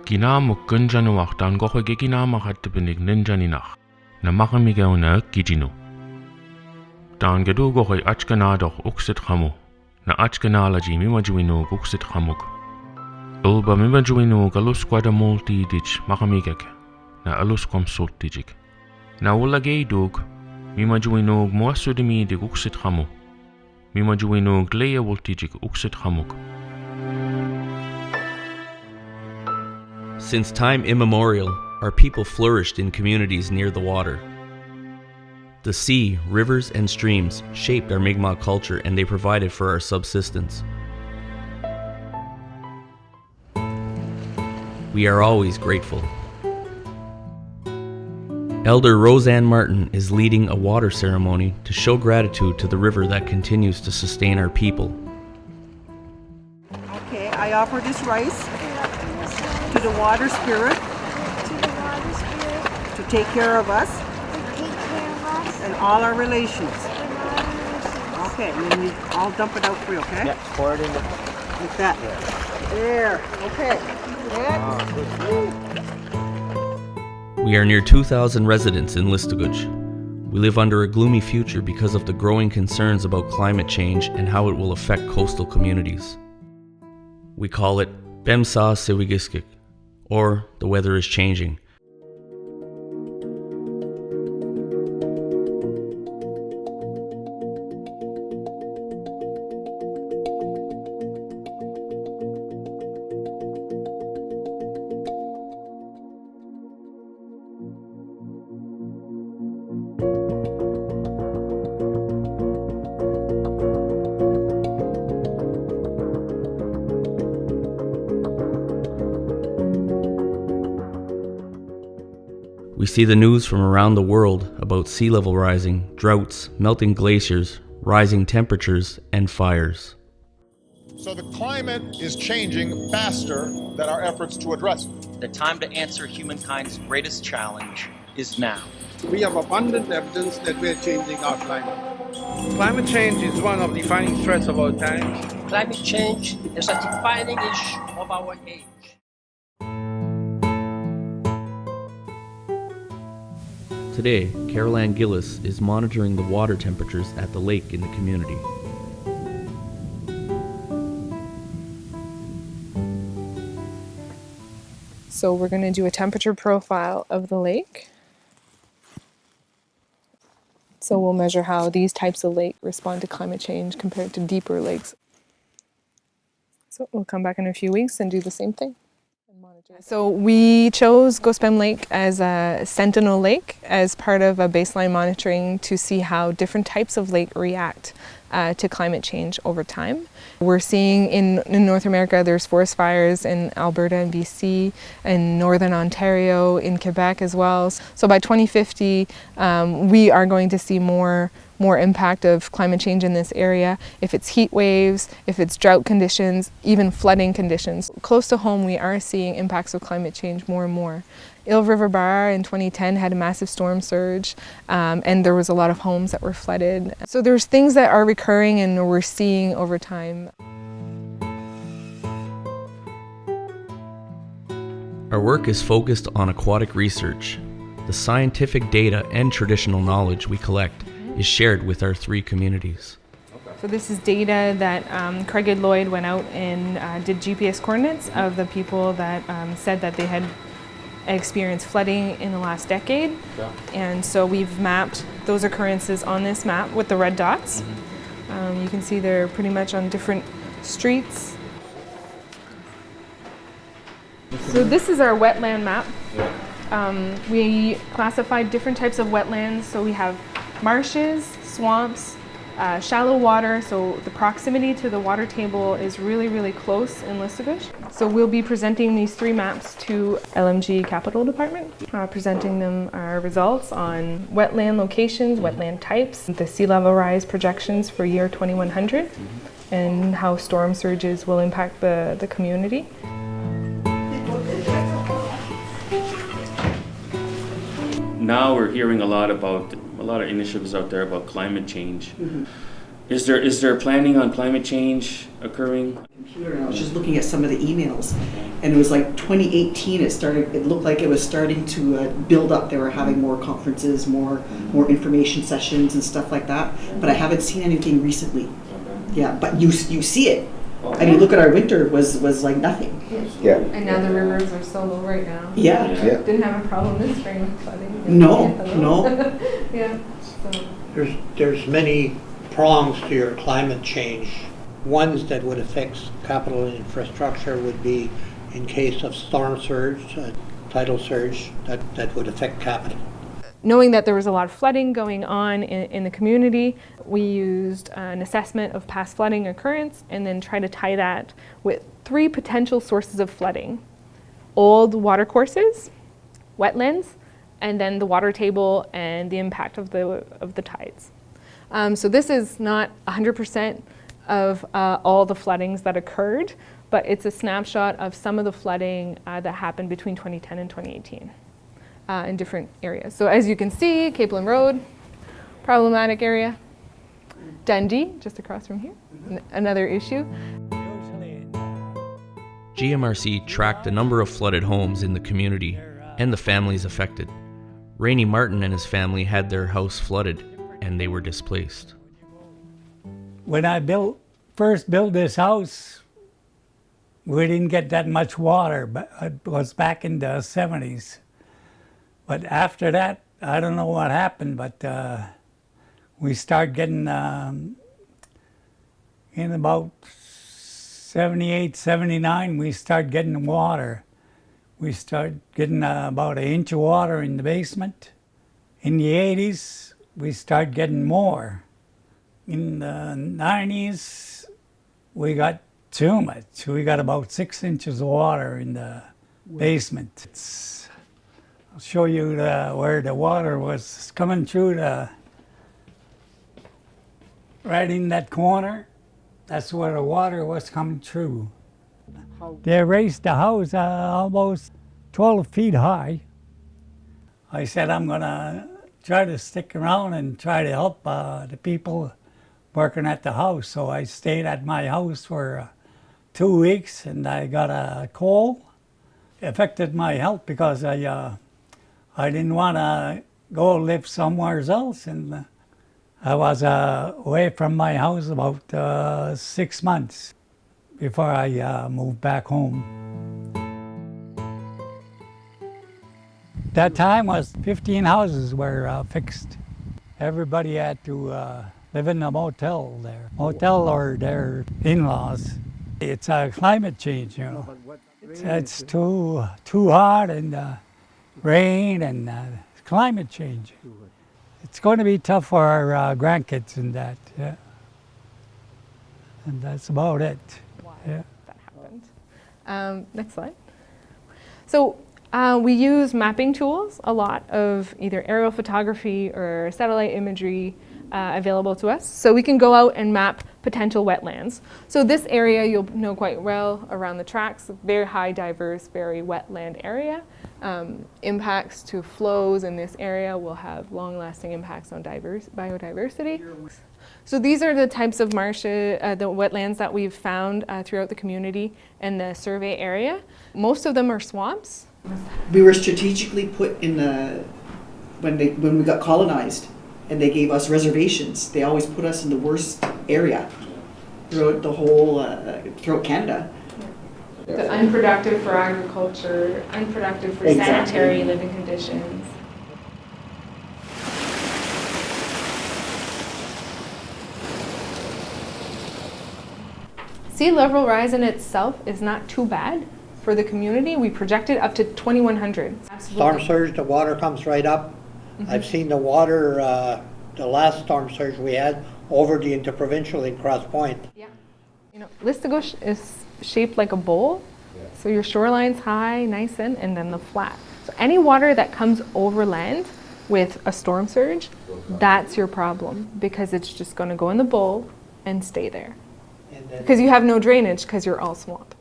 Kinamuk kunjanuak tan goho gekinama hattebenig ninjaninach. Na makamigauna kijinu. Tan gedu goho achkanadoch uksit hamu. Na achkanalaji mimajuinu uksit hamuk. Ulba mimajuinu galus quada multi dich makamigek. Na alus consultijik. Na ulagedug mimajuinu muasudimi dig uksit hamu. Mimajuinu gleya voltijik uksit hamuk. Since time immemorial, our people flourished in communities near the water. The sea, rivers, and streams shaped our Mi'kmaq culture, and they provided for our subsistence. We are always grateful. Elder Roseanne Martin is leading a water ceremony to show gratitude to the river that continues to sustain our people. Okay, I offer this rice to the water spirit to take care of us and all our relations. Okay, and then I'll dump it out for you, okay? Yeah, pour it in the... Like that. Yeah. There, okay. We are near 2,000 residents in Listuguj. We live under a gloomy future because of the growing concerns about climate change and how it will affect coastal communities. We call it Bemsa Sewigiskik, or the weather is changing. We see the news from around the world about sea level rising, droughts, melting glaciers, rising temperatures, and fires. So the climate is changing faster than our efforts to address it. The time to answer humankind's greatest challenge is now. We have abundant evidence that we're changing our climate. Climate change is one of the defining threats of our times. Climate change is a defining issue of our age. Today, Carol Ann Gillis is monitoring the water temperatures at the lake in the community. So we're going to do a temperature profile of the lake. So we'll measure how these types of lake respond to climate change compared to deeper lakes. So we'll come back in a few weeks and do the same thing. So we chose Gospem Lake as a sentinel lake as part of a baseline monitoring to see how different types of lake react to climate change over time. We're seeing in North America there's forest fires in Alberta and BC, in Northern Ontario, in Quebec as well. So by 2050 we are going to see more impact of climate change in this area. If it's heat waves, if it's drought conditions, even flooding conditions. Close to home we are seeing impacts of climate change more and more. Eel River Bar in 2010 had a massive storm surge and there was a lot of homes that were flooded. So there's things that are recurring and we're seeing over time. Our work is focused on aquatic research. The scientific data and traditional knowledge we collect is shared with our three communities. So this is data that Craig Lloyd went out and did GPS coordinates of the people that said that they had experienced flooding in the last decade. Yeah. And so we've mapped those occurrences on this map with the red dots. Mm-hmm. You can see they're pretty much on different streets. So this is our wetland map. Yeah. We classified different types of wetlands. So we have marshes, swamps, shallow water, so the proximity to the water table is really, really close in Listuguj. So we'll be presenting these three maps to LMG Capital Department, presenting them our results on wetland locations, wetland types, the sea level rise projections for year 2100, and how storm surges will impact the community. Now we're hearing a lot of initiatives out there about climate change. Is there planning on climate change occurring? Computer, and I was just looking at some of the emails, and it was like 2018. It looked like it was starting to build up. They were having more conferences, more information sessions and stuff like that. But I haven't seen anything recently. Yeah, but you see it. I mean, look at our winter was like nothing. Yeah. And now the rivers are so low right now. Yeah. Didn't have a problem this spring with flooding. No. Yeah. So. There's many prongs to your climate change. Ones that would affect capital and infrastructure would be in case of storm surge, tidal surge, that would affect capital. Knowing that there was a lot of flooding going on in the community, we used an assessment of past flooding occurrence and then try to tie that with 3 potential sources of flooding: old water courses, wetlands, and then the water table and the impact of the tides. So this is not 100% of all the floodings that occurred, but it's a snapshot of some of the flooding that happened between 2010 and 2018 in different areas. So as you can see, Capeland Road, problematic area. Dundee, just across from here, another issue. GMRC tracked a number of flooded homes in the community and the families affected. Rainey Martin and his family had their house flooded and they were displaced. When I first built this house, we didn't get that much water, but it was back in the 70s. But after that, I don't know what happened, but we started getting, in about 78, 79, we started getting water. We started getting about 1 inch of water in the basement. In the 80s, we started getting more. In the 90s, we got too much. We got about 6 inches of water in the basement. I'll show you where the water was coming through right in that corner. That's where the water was coming through. They raised the house almost 12 feet high. I said, I'm gonna try to stick around and try to help the people working at the house. So I stayed at my house for 2 weeks and I got a cold. It affected my health because I didn't want to go live somewhere else, and I was away from my house about 6 months before I moved back home. That time was 15 houses were fixed. Everybody had to live in a motel there, or their in-laws. It's a climate change, you know. It's too hot and rain and climate change. It's going to be tough for our grandkids and that, yeah. And that's about it. Why yeah. That happened. Next slide. So we use mapping tools, a lot of either aerial photography or satellite imagery available to us. So we can go out and map potential wetlands. So this area you'll know quite well around the tracks, very high, diverse, very wetland area. Impacts to flows in this area will have long-lasting impacts on biodiversity. So these are the types of marshes, the wetlands that we've found throughout the community and the survey area. Most of them are swamps. We were strategically put in when we got colonized, and they gave us reservations. They always put us in the worst area throughout the whole, throughout Canada. The unproductive for agriculture, unproductive for sanitary living conditions. Sea level rise in itself is not too bad for the community. We projected up to 2100. Storm surge, the water comes right up. Mm-hmm. I've seen the water, the last storm surge we had over the interprovincial in Cross Point. Yeah. You know, Listugush is shaped like a bowl. So your shoreline's high, nice and then the flat. So any water that comes over land with a storm surge, that's your problem, because it's just going to go in the bowl and stay there. Because you have no drainage because you're all swamp.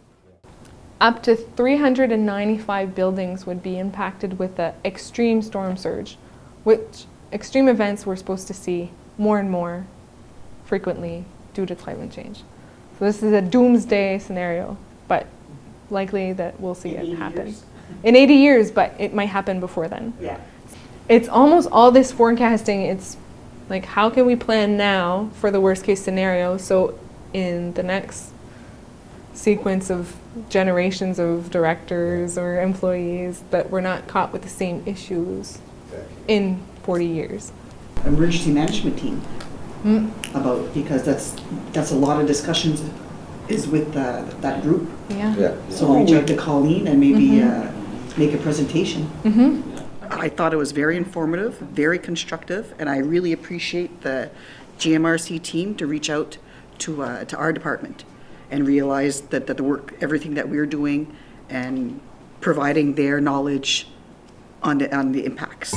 Up to 395 buildings would be impacted with the extreme storm surge, which extreme events we're supposed to see more and more frequently due to climate change. So this is a doomsday scenario, but likely that we'll see it happen. In 80 years, but it might happen before then. Yeah. It's almost all this forecasting, it's like, how can we plan now for the worst case scenario so in the next sequence of generations of directors or employees that we're not caught with the same issues in 40 years. Emergency management team about, because that's a lot of discussions is with that group. Yeah. So reach out to Colleen and maybe make a presentation. I thought it was very informative, very constructive, and I really appreciate the GMRC team to reach out to our department and realize that the work, everything that we're doing, and providing their knowledge on the impacts.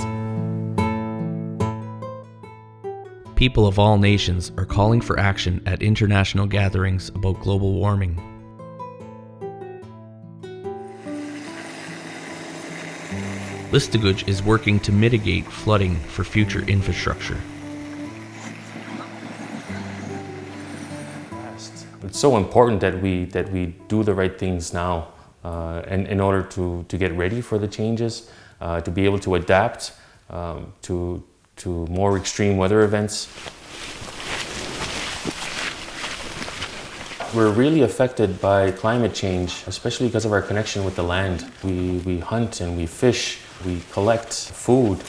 People of all nations are calling for action at international gatherings about global warming. Listuguj is working to mitigate flooding for future infrastructure. It's so important that we do the right things now, and in order to get ready for the changes, to be able to adapt to more extreme weather events. We're really affected by climate change, especially because of our connection with the land. We hunt and we fish, we collect food.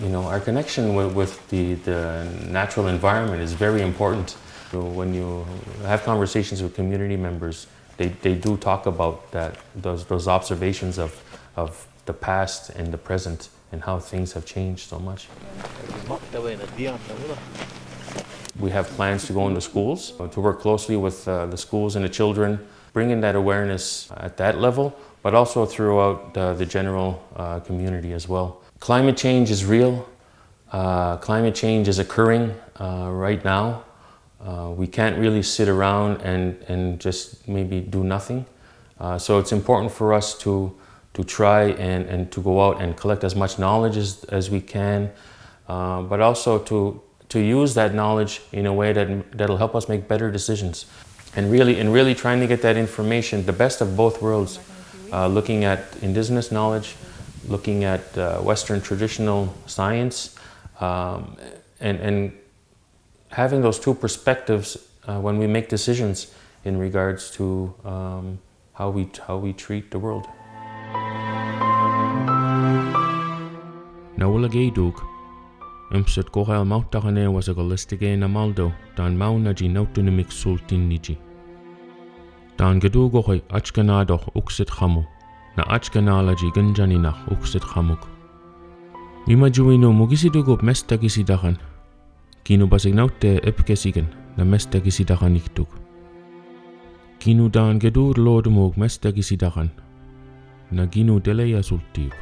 You know, our connection with the natural environment is very important. So when you have conversations with community members, they do talk about those observations of the past and the present and how things have changed so much. We have plans to go into schools, to work closely with the schools and the children, bringing that awareness at that level, but also throughout the general community as well. Climate change is real. Climate change is occurring right now. We can't really sit around and just maybe do nothing. So it's important for us to try and to go out and collect as much knowledge as we can, but also to use that knowledge in a way that'll help us make better decisions. And really trying to get that information, the best of both worlds, looking at indigenous knowledge, looking at Western traditional science, and having those two perspectives when we make decisions in regards to how we treat the world. Naulageduk, Imset Korel Mautakane was a Golistige Namaldo, Dan Maunaji Nautunimik Sultin Niji. Dan Gedugohi Achkanadoch Uxit Hamu, Na Achkanalaji Gunjaninach Uxit Hamuk. Mimajuino Mugisidugo Mestagisidahan, Kinu Basignaute Epkesigen, Na Mestagisidahaniktuk. Kinu Dan Gedur Lodumug Mestagisidahan, Na Ginu Deleya Sultiuk.